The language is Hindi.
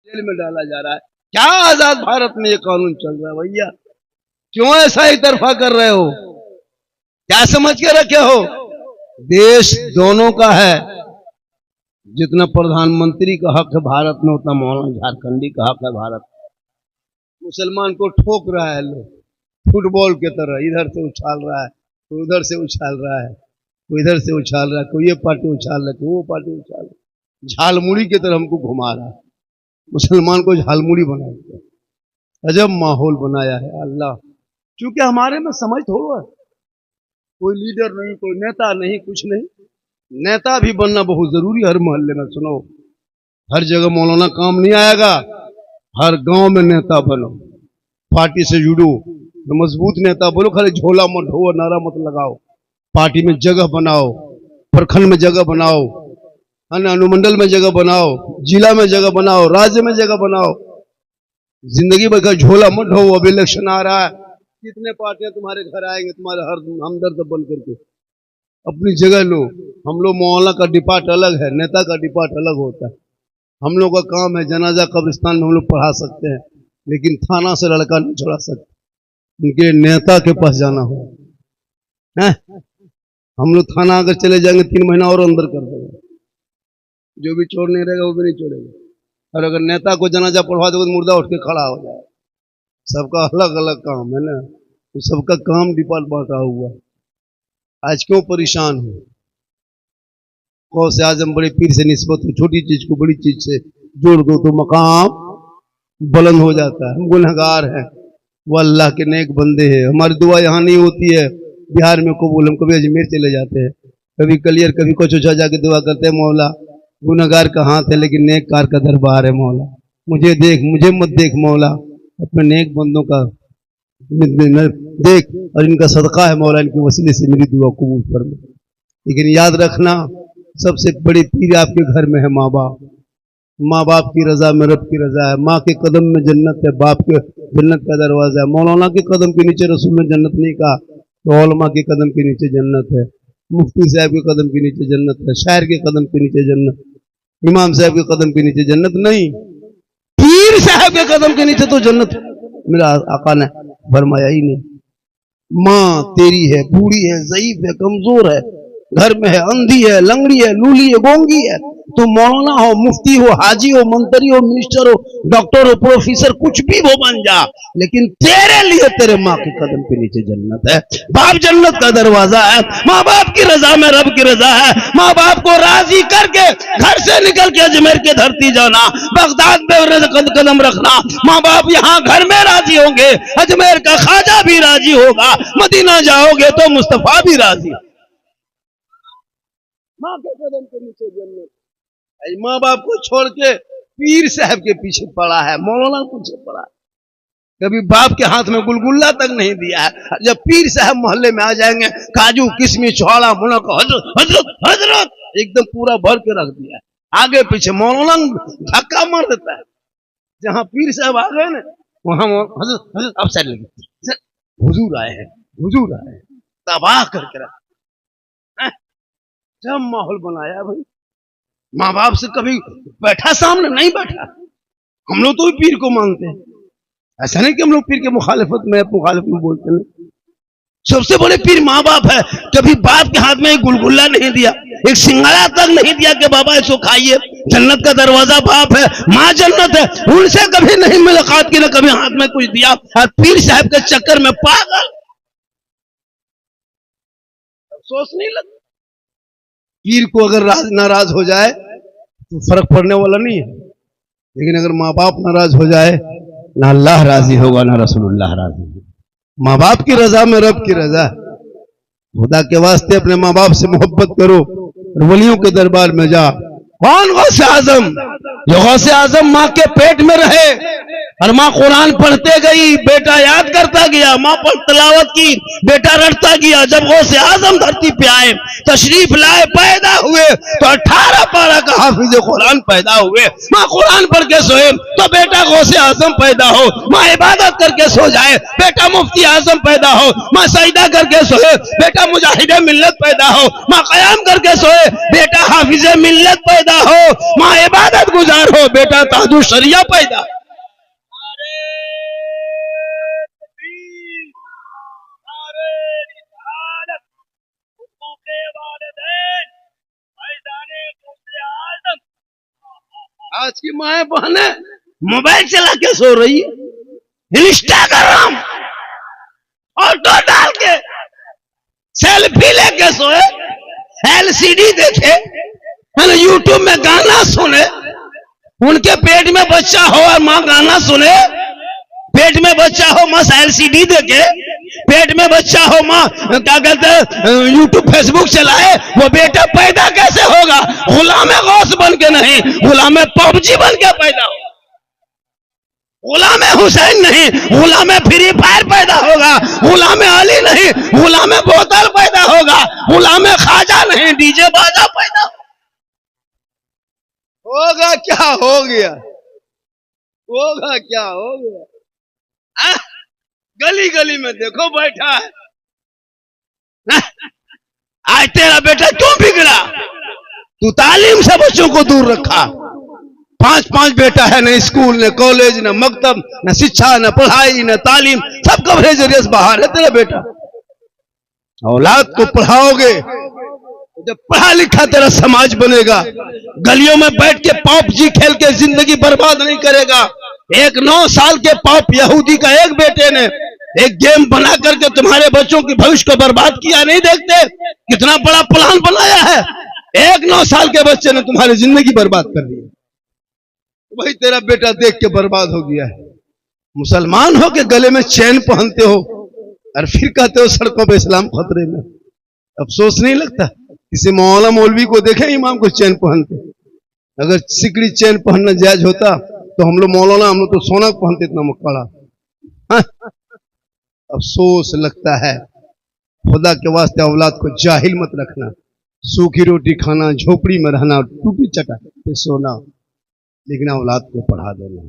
जेल में डाला जा रहा है। क्या आजाद भारत में ये कानून चल रहा है भैया? क्यों ऐसा एक तरफा कर रहे हो? क्या समझ के रखे हो? देश दोनों का है। जितना प्रधानमंत्री का हक है भारत में, उतना मौलाना झारखंडी का हक है भारत में। मुसलमान को ठोक रहा है लोग फुटबॉल के तरह, इधर से उछाल रहा है, कोई उधर से उछाल रहा है, कोई इधर से उछाल रहा है, कोई ये पार्टी उछाल रहा है, कोई वो पार्टी उछाल रहा है। झालमुड़ी की तरह हमको घुमा रहा है। मुसलमान को झालमुड़ी बना दिया। अजब माहौल बनाया है अल्लाह। क्योंकि हमारे में समझ थोड़ा है, कोई लीडर नहीं, कोई नेता नहीं, कुछ नहीं। नेता भी बनना बहुत जरूरी है हर मोहल्ले में। सुनो, हर जगह मौलाना काम नहीं आएगा। हर गांव में नेता बनो, पार्टी से जुड़ो, मजबूत नेता बोलो, खाली झोला मत ढो, नारा मत लगाओ। पार्टी में जगह बनाओ, प्रखंड में जगह बनाओ, अनुमंडल में जगह बनाओ, जिला में जगह बनाओ, राज्य में जगह बनाओ। जिंदगी भर का झोला मत ढो। अब इलेक्शन आ रहा है, कितने पार्टियां तुम्हारे घर आएंगे तुम्हारे हर हमदर्द बन करके। अपनी जगह लो। हम लोग मौलाना का डिपार्ट अलग है, नेता का डिपार्ट अलग होता है। हम लोग का काम है जनाजा कब्रिस्तान में हम लोग पढ़ा सकते हैं, लेकिन थाना से लड़का नहीं छोड़ा सकते। उनके नेता के पास जाना हो है। हम लोग थाना अगर चले जाएंगे 3 महीना और अंदर कर देंगे। जो भी चोर नहीं रहेगा वो भी नहीं छोड़ेगा। और अगर नेता को जनाजा पढ़वा दोगे तो मुर्दा उठ के खड़ा हो जाए। सबका अलग अलग काम है ना, तो सबका काम डिपार्ट बांटा हुआ। आज क्यों परेशान हो? गौसे आजम बड़े पीर से निस्बत हो, छोटी चीज को बड़ी चीज से जोड़ दो तो मकाम बुलंद हो जाता है। हम गुनहगार हैं, वो अल्लाह के नेक बंदे हैं। हमारी दुआ यहाँ नहीं होती है बिहार में कबूल। हम कभी अजमेर चले जाते हैं, कभी कलियर, कभी कोचोचा जाके दुआ करते हैं, मौला गुनहगार का हाथ है लेकिन नेक कार का दरबार है। मौला मुझे देख, मुझे मत देख मौला, अपने नेक बंदों का देख और इनका सदका है मौला, इनके वसीले से मेरी दुआ कबूल फरमा। लेकिन याद रखना, सबसे बड़ी पीर आपके घर में है माँ बाप। माँ बाप की रजा में रब की रजा है। माँ के कदम में जन्नत है, बाप के जन्नत का दरवाजा है। मौलाना के कदम के नीचे रसूल ने जन्नत नहीं कहा, तो उलमा के कदम के नीचे जन्नत है, मुफ्ती साहब के कदम के नीचे जन्नत है, शायर के कदम के नीचे जन्नत, इमाम साहब के कदम के नीचे जन्नत नहीं, पीर साहब के कदम के नीचे तो जन्नत। मेरा आका ने फरमाया ही नहीं। माँ तेरी है, बूढ़ी है, ज़ईफ है, कमजोर है, घर में है, अंधी है, लंगड़ी है, लूली है, गोंगी है, तो मौलाना हो, मुफ्ती हो, हाजी हो, मंत्री हो, मिनिस्टर हो, डॉक्टर हो, प्रोफेसर, कुछ भी वो बन जा, लेकिन तेरे लिए तेरे माँ के कदम के नीचे जन्नत है। बाप जन्नत का दरवाजा है। माँ बाप की रजा में रब की रजा है। माँ बाप को राजी करके घर से निकल के अजमेर की धरती जाना, बगदाद में कदम रखना। माँ बाप यहाँ घर में राजी होंगे, अजमेर का ख्वाजा भी राजी होगा, मदीना जाओगे तो मुस्तफा भी राजी। माँ के कदम के नीचे जन्नत। माँ बाप को छोड़ के पीर साहब के पीछे पड़ा है, मौलाना के पीछे पड़ा है, कभी बाप के हाथ में गुलगुल्ला तक नहीं दिया है। जब पीर साहब मोहल्ले में आ जाएंगे, काजू किशमिश छोड़ा मुनक हजरत हजरत हजरत एकदम पूरा भर के रख दिया है। आगे पीछे मौलाना धक्का मार देता है। जहां पीर साहब आ गए ना, वहां हजरत हजरत अब साइड लगे, हुजूर आए हैं, हुजूर आए हैं, तबाह करके रख। जब माहौल बनाया भाई, माँ बाप से कभी बैठा सामने नहीं बैठा। हम लोग तो पीर को मानते हैं, ऐसा नहीं कि हम लोग पीर के मुखालिफत में बोलते नहीं। सबसे बड़े पीर माँ बाप है। कभी बाप के हाथ में एक गुलगुल्ला नहीं दिया, एक सिंगाड़ा तक नहीं दिया कि बाबा इसको खाइए। जन्नत का दरवाजा बाप है, माँ जन्नत है। उनसे कभी नहीं मुलाकात की, ना कभी हाथ में कुछ दिया, और पीर साहब के चक्कर में पागल। अफसोस नहीं लगता? पीर को अगर नाराज हो जाए तो फर्क पड़ने वाला नहीं है, लेकिन अगर माँ बाप नाराज हो जाए, ना अल्लाह राजी होगा ना रसूलुल्लाह राजी होगा। माँ बाप की रजा में रब की रजा है। खुदा के वास्ते अपने माँ बाप से मोहब्बत करो और वलियों के दरबार में जा। कौन गौसे आजम? जो गौसे आजम माँ के पेट में रहे, और माँ कुरान पढ़ते गई, बेटा याद करता गया, माँ पर तलावत की, बेटा रटता गया। जब गौसे आजम धरती पे आए, तशरीफ लाए, पैदा हुए, तो 18 पारा का हाफिज कुरान पैदा हुए। माँ कुरान पढ़ के सोए तो बेटा गौसे आजम पैदा हो। माँ इबादत करके सो जाए, बेटा मुफ्ती आजम पैदा हो। माँ सजदा करके सोए, बेटा मुजाहिद मिल्लत पैदा हो। माँ कयाम करके सोए, बेटा हाफिज मिल्लत पैदा हो। माँ इबादत गुजार हो, बेटा ताजु शरिया पैदा। आज की माए बहने मोबाइल चला के सो रही है, इंस्टाग्राम फोटो डाल के सेल्फी लेके सोए, एलसीडी देखे, यूट्यूब में गाना सुने, उनके पेट में बच्चा हो और माँ गाना सुने, पेट में बच्चा हो माँ एलसीडी देखे, पेट में बच्चा हो माँ क्या कहते हैं यूट्यूब फेसबुक चलाए, वो बेटा पैदा कैसे होगा? गुलाम गौस बन के नहीं, गुलाम पबजी बन के पैदा हो, गुलाम हुसैन नहीं, गुलाम फ्री फायर पैदा होगा, गुलाम अली नहीं, गुलाम बोतल पैदा होगा, गुलाम खाजा नहीं, डीजे बाजा पैदा होगा। क्या हो गया? होगा क्या हो गया? गली गली में देखो बैठा है। आज तेरा बेटा क्यों बिगड़ा? तू तालीम से बच्चों को दूर रखा। 5-5 बेटा है, न स्कूल न कॉलेज न मकतब न शिक्षा न पढ़ाई न तालीम, सब कवरेज रेस बाहर है तेरा बेटा। औलाद को पढ़ाओगे, जब पढ़ा लिखा तेरा समाज बनेगा। गलियों में बैठ के पबजी खेल के जिंदगी बर्बाद नहीं करेगा। एक 9 साल के पाप यहूदी का एक बेटे ने एक गेम बना करके तुम्हारे बच्चों के भविष्य को बर्बाद किया। नहीं देखते कितना बड़ा प्लान बनाया है? एक 9 साल के बच्चे ने तुम्हारी जिंदगी बर्बाद कर दी। वही तेरा बेटा देख के बर्बाद हो गया है। मुसलमान हो के गले में चैन पहनते हो और फिर कहते हो सड़कों पे इस्लाम खतरे में। अफसोस नहीं लगता? किसी मौला मौलवी को देखे इमाम को चैन पहनते? अगर सिकड़ी चैन पहनना जायज होता तो हम लोग मौलाना, हम लोग तो सोना पहनते इतना मकड़ा। अफसोस लगता है। खुदा के वास्ते औलाद को जाहिल मत रखना। सूखी रोटी खाना, झोपड़ी में रहना, टूटी चटाई पे सोना, लेकिन औलाद को पढ़ा देना।